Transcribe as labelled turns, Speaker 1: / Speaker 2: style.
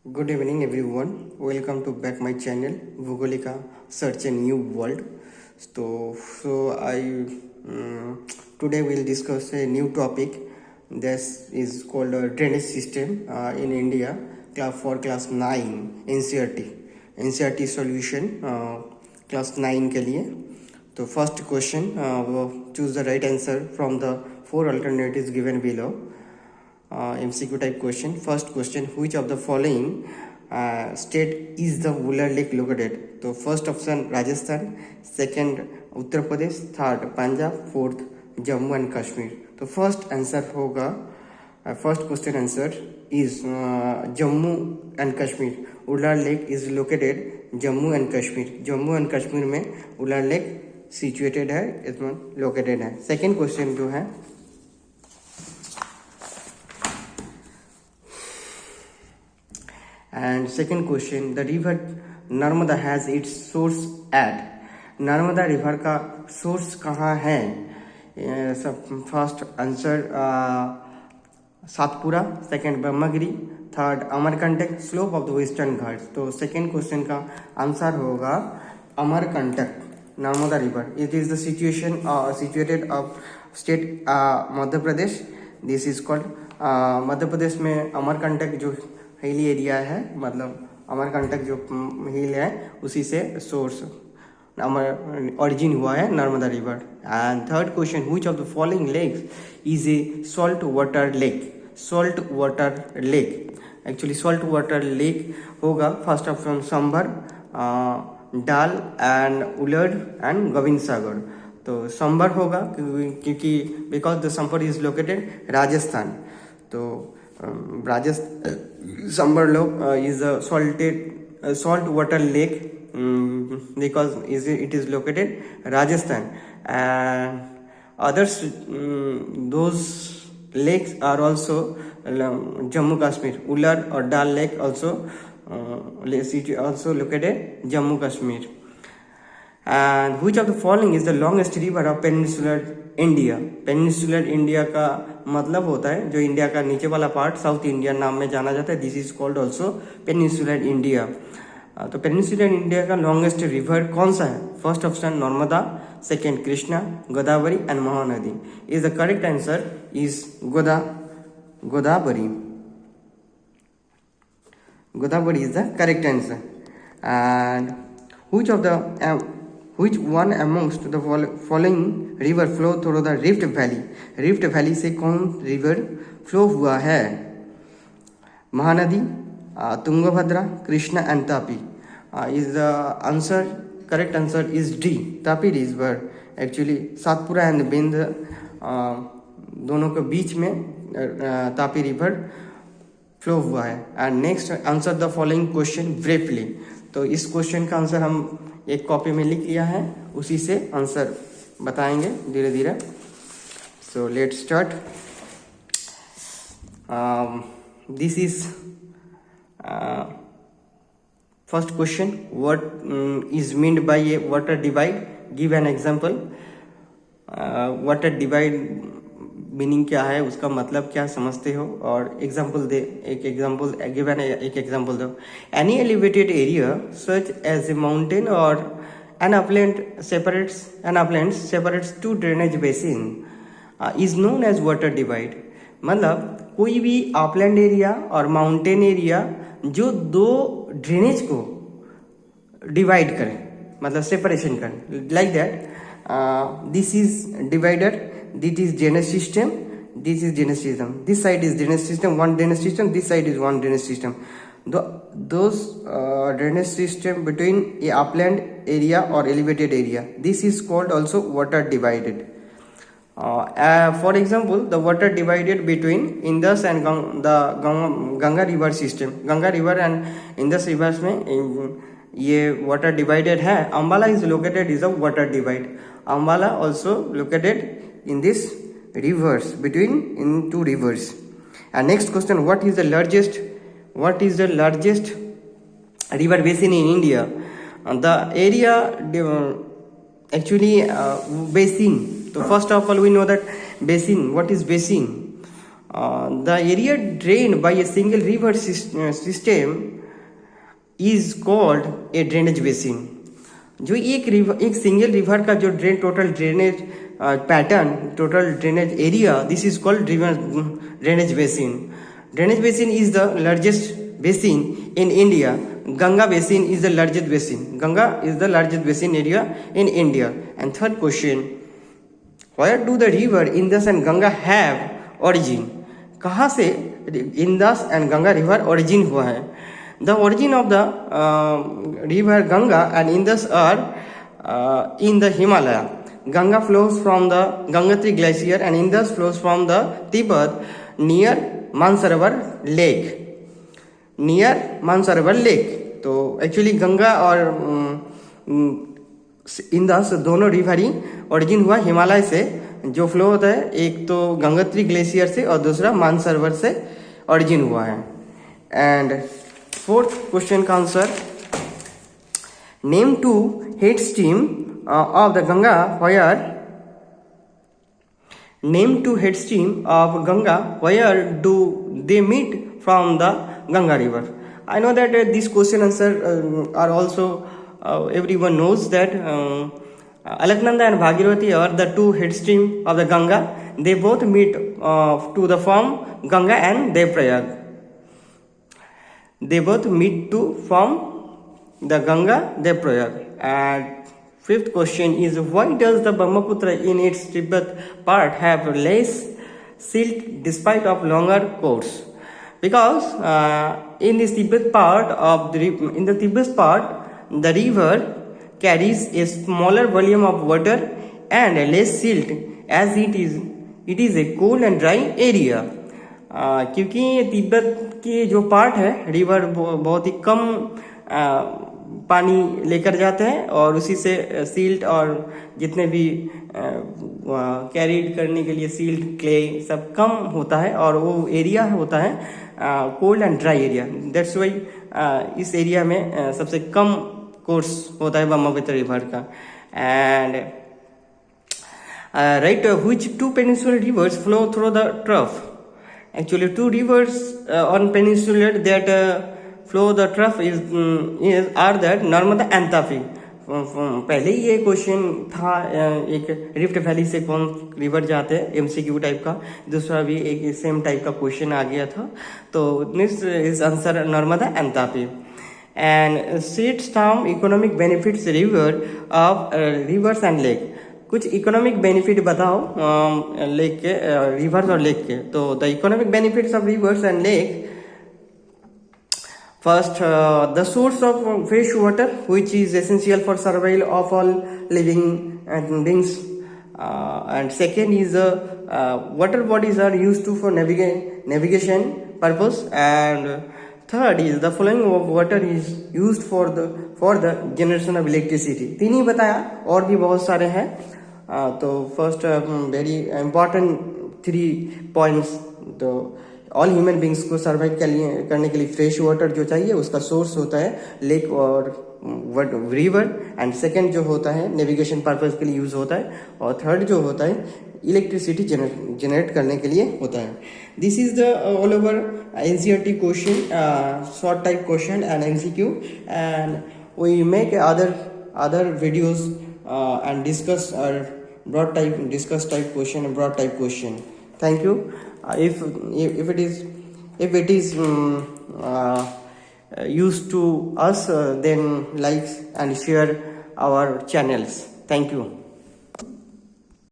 Speaker 1: Good evening, everyone. Welcome to back my channel, Bhugolika Search a New World. So today we'll discuss a new topic. This is called a drainage system in India for class 9 NCRT solution class 9 के लिए. तो first question, choose the right answer from the four alternatives given below. MCQ type question. First question, which of the following state is the Wular Lake located? तो first option Rajasthan, second Uttar Pradesh, third Punjab, fourth Jammu and Kashmir. तो first answer होगा, first question answer is Jammu and Kashmir. Wular lake is located Jammu and Kashmir. Jammu and Kashmir में Wular lake situated है, इसमें located है. Second question जो है, and second question, the river Narmada has its source at. Narmada river का source कहाँ है? First answer Satpura, second Brahmagiri, third Amarkantak slope of the Western Ghats. तो सेकंड क्वेश्चन का आंसर होगा Amarkantak Narmada river. It is the situation situated of state Madhya Pradesh. This is called Madhya Pradesh में अमरकंटक जो hilly area है, मतलब अमरकंटक जो हिल है उसी से सोर्स ऑरिजिन हुआ है Narmada river. And third question, which of the following lakes is a salt water lake? Salt water lake, actually salt water lake होगा first option Sambhar, Dal and Wular and Gobind Sagar. तो संभर होगा क्योंकि because the Sambhar is located Rajasthan. तो Sambar is a salt water lake because it is located Rajasthan, and others those lakes are also Jammu Kashmir. Ular or Dal Lake also located Jammu Kashmir. And which of the following is the longest river of peninsular India? Peninsular India का मतलब होता है जो India का नीचे वाला part south India नाम में जाना जाता है. This is called also peninsular India. तो पेनिनसुलर इंडिया का लॉन्गेस्ट रिवर कौन सा है? First option Narmada, second Krishna, Godavari and Mahanadi. Is the correct answer is Godavari. Godavari is the correct answer. And which one amongst the following river flow through the Rift Valley? Rift Valley से कौन river flow हुआ है? Mahanadi, Tungabhadra, Krishna and Tapi. Is the answer, correct answer is D, Tapi river. Actually Satpura and बिंद दोनों के बीच में Tapi river flow हुआ है. And next, answer the following question briefly. तो इस क्वेश्चन का आंसर हम एक कॉपी में लिख लिया है, उसी से आंसर बताएंगे धीरे धीरे. So let's start. This is first question, what is meant by A water divide? Give an example. Water divide meaning क्या है, उसका मतलब क्या समझते हो, और एग्जाम्पल दे. एक एग्जाम्पल गिवन, एक एग्जाम्पल दो. Any elevated area such as a mountain और an upland separates two drainage basin is known as water divide. मतलब कोई भी अपलैंड एरिया और माउंटेन एरिया जो दो ड्रेनेज को डिवाइड करे, मतलब सेपरेशन करे, like that. This is divider, this is drainage system, this is drainage system, this side is drainage system, one drainage system, this side is one drainage system. Those drainage system between a upland area or elevated area, this is called also water divided. For example, the water divided between Indus and the Ganga river system, Ganga river and Indus rivers में ये water divided है. Ambala is located is a water divide. Ambala also located in this rivers, between in two rivers. And next question, what is the largest river basin in India? The area actually basin. So first of all we know that basin. What is basin? The area drained by a single river system is called a drainage basin. जो एक single river का जो total drainage pattern, total drainage area, this is called drainage basin. Drainage basin is the largest basin in India. Ganga basin is the largest basin. Ganga is the largest basin area in India. And third question, where do the river Indus and Ganga have origin? कहाँ से Indus and Ganga river origin हुआ है? The origin of the river Ganga and Indus are in the Himalaya. Ganga flows from the Gangotri glacier and Indus flows from the Tibet near Mansarovar Lake. Near Mansarovar Lake. तो actually Ganga और Indus दोनों river ही origin हुआ हिमालय से. जो flow होता है एक तो गंगोत्री ग्लेशियर से और दूसरा मानसरोवर से ओरिजिन हुआ है. एंड फोर्थ क्वेश्चन का answer, name two head stream of the Ganga where, name two head stream of Ganga where do they meet from the Ganga river. I know that this question answer are also everyone knows that Alaknanda and Bhagirathi are the two head stream of the Ganga. They both meet to the form Ganga and Devprayag. They both meet to form the Ganga Devprayag. And fifth question is, why does the Brahmaputra in its Tibet part have less silt despite of longer course? Because in this Tibet part of the Tibet part, the river carries a smaller volume of water and less silt as it is a cold and dry area. क्योंकि तिब्बत की जो part है river बहुत ही कम पानी लेकर जाते हैं और उसी से सील्ट और जितने भी कैरीड करने के लिए सील्ट क्ले सब कम होता है और वो एरिया होता है cold and dry area. That's why इस एरिया में सबसे कम कोर्स होता है ब्रह्मपुत्र रिवर का. And right, which two peninsular rivers flow through the trough? Actually, two rivers on peninsular that flow the trough are that Narmada and Tapi. पहले ही ये question था, एक रिफ्ट वैली से कौन रिवर जाते हैं, एमसीक्यू टाइप का. दूसरा भी एक सेम टाइप का क्वेश्चन आ गया था. तो this is answer Narmada and Tapi. And seats term economic benefits river of rivers and lake. कुछ इकोनॉमिक बेनिफिट बताओ लेक के, रिवर्स और लेक के. तो the economic benefits of rivers and lake, first the source of fresh water which is essential for survival of all living beings. And second is water bodies are used to for navigation purpose. And third is the flowing of water is used for the generation of electricity. तीन ही बताया, और भी बहुत सारे हैं. तो first very important 3 points. तो all human beings को सर्वाइव करने के लिए फ्रेश वाटर जो चाहिए उसका सोर्स होता है लेक और रिवर. एंड सेकेंड जो होता है नेविगेशन पर्पज के लिए यूज होता है. और थर्ड जो होता है इलेक्ट्रिसिटी जनरेट करने के लिए होता है. This is the all over NCERT question, short type question and MCQ. And we make other videos and discuss broad type question and broad type question. Thank you. If it is used to us, then like and share our channels. Thank you.